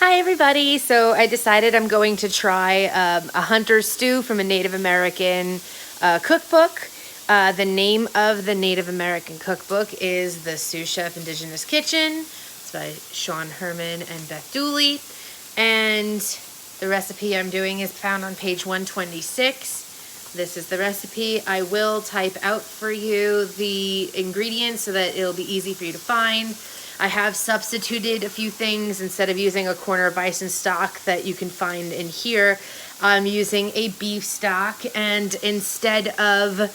Hi everybody! So I decided I'm going to try a hunter stew from a Native American cookbook. The name of the Native American cookbook is the Sioux Chef Indigenous Kitchen. It's by Sean Herman and Beth Dooley. And the recipe I'm doing is found on page 126. This is the recipe. I will type out for you the ingredients so that it'll be easy for you to find. I have substituted a few things. Instead of using a corner of bison stock that you can find in here, I'm using a beef stock, and instead of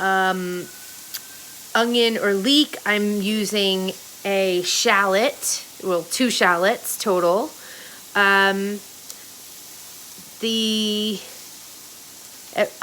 onion or leek, I'm using a shallot, well, 2 shallots total. The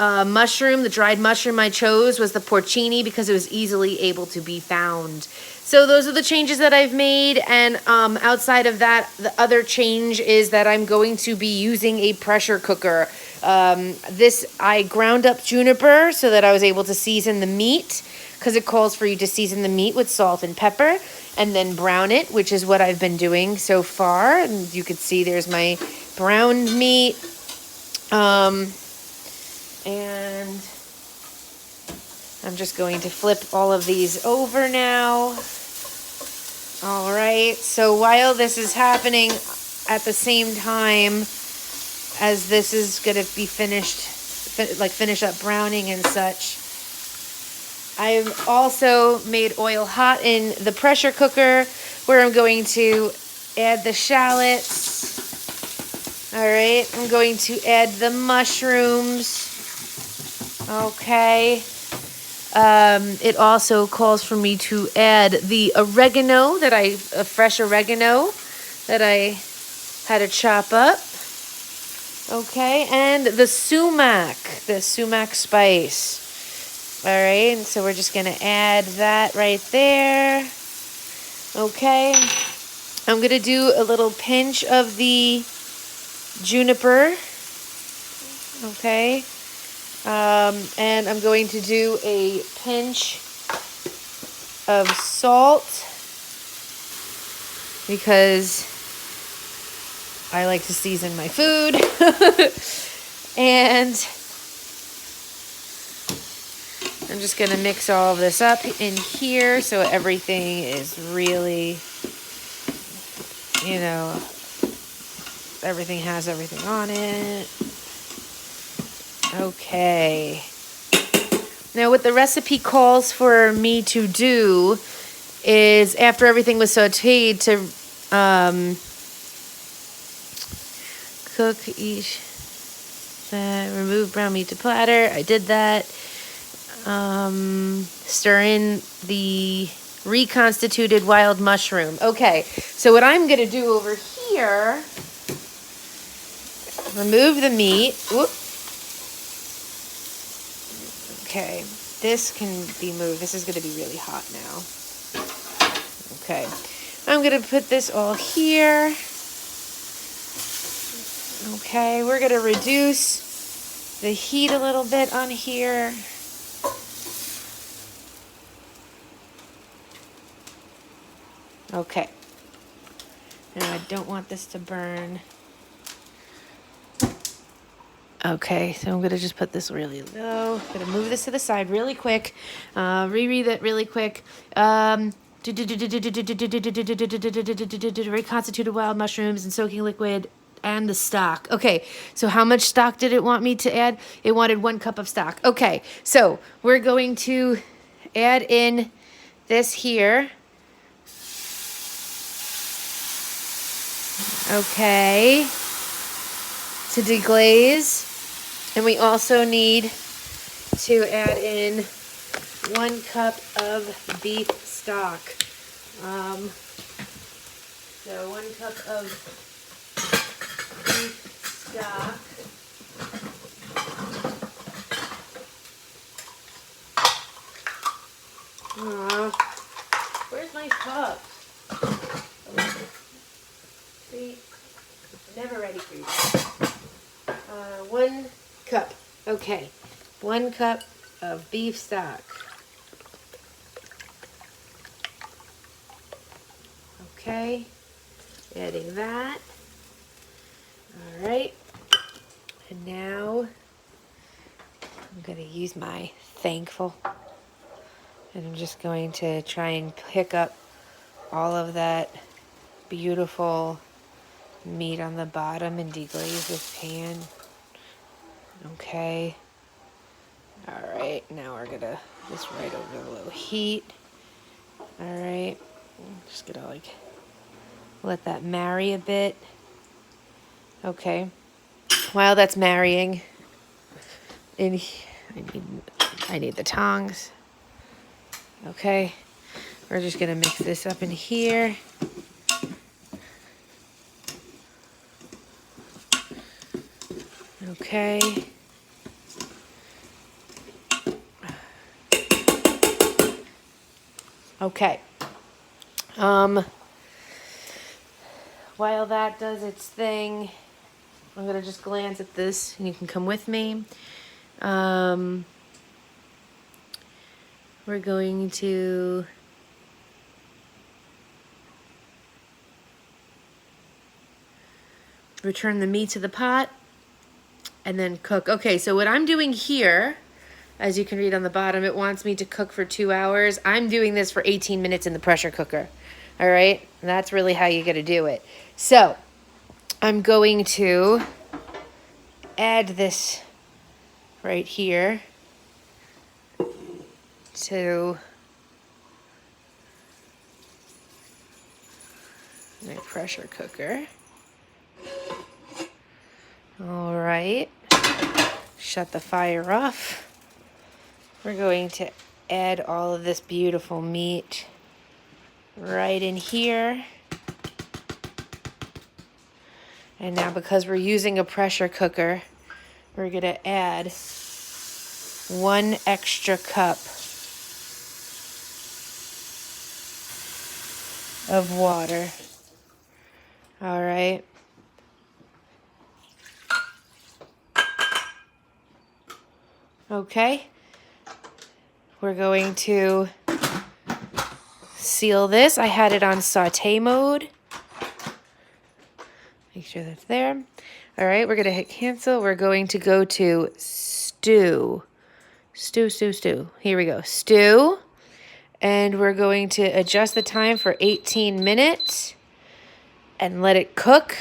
mushroom, the dried mushroom I chose was the porcini because it was easily able to be found. So those are the changes that I've made, and outside of that, the other change is that I'm going to be using a pressure cooker. I ground up juniper so that I was able to season the meat, because it calls for you to season the meat with salt and pepper and then brown it, which is what I've been doing so far. And you can see there's my browned meat. And I'm just going to flip all of these over now. All right, so while this is happening, at the same time as this is going to be finish up browning and such, I've also made oil hot in the pressure cooker where I'm going to add the shallots. All right, I'm going to add the mushrooms. Okay. It also calls for me to add the oregano fresh oregano that I had to chop up. Okay, and the sumac spice. All right, so we're just gonna add that right there. Okay, I'm gonna do a little pinch of the juniper. Okay. And I'm going to do a pinch of salt because I like to season my food. And I'm just going to mix all of this up in here so everything is really, everything has everything on it. Okay. Now what the recipe calls for me to do is, after everything was sauteed, to cook each, remove brown meat to platter. I did that. Stir in the reconstituted wild mushroom. Okay, so what I'm going to do over here, remove the meat. Whoop. Okay, this can be moved. This is going to be really hot now. Okay, I'm going to put this all here. Okay, we're going to reduce the heat a little bit on here. Okay, now I don't want this to burn. Okay, so I'm going to just put this really low. I'm going to move this to the side really quick. Reread it really quick. Reconstituted wild mushrooms and soaking liquid and the stock. Okay, so how much stock did it want me to add? It wanted 1 cup of stock. Okay, so we're going to add in this here. Okay, to deglaze. And we also need to add in 1 cup of beef stock. So 1 cup of beef stock. Where's my cup? See, never ready for you. 1 cup. Okay, 1 cup of beef stock. Okay, adding that. All right. And now I'm going to use my Thankful. And I'm just going to try and pick up all of that beautiful meat on the bottom and deglaze this pan. Okay. All right, now we're gonna just right over the low heat. All right, just gonna like let that marry a bit. Okay, while that's marrying, I need the tongs. Okay, we're just gonna mix this up in here. Okay. Okay. While that does its thing, I'm gonna just glance at this, and you can come with me. We're going to return the meat to the pot and then cook. Okay, so what I'm doing here, as you can read on the bottom, it wants me to cook for 2 hours. I'm doing this for 18 minutes in the pressure cooker. All right, and that's really how you gotta do it. So I'm going to add this right here to my pressure cooker. All right, shut the fire off. We're going to add all of this beautiful meat right in here. And now, because we're using a pressure cooker, we're gonna add 1 extra cup of water. All right. Okay. We're going to seal this. I had it on Sauté mode. Make sure that's there. All right, we're going to hit cancel. We're going to go to stew. Stew. Here we go. Stew. And we're going to adjust the time for 18 minutes and let it cook.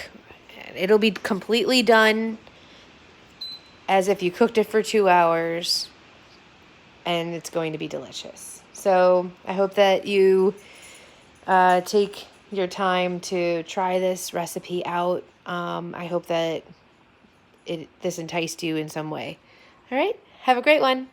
It'll be completely done as if you cooked it for 2 hours, and it's going to be delicious. So I hope that you take your time to try this recipe out. I hope that this enticed you in some way. All right, have a great one.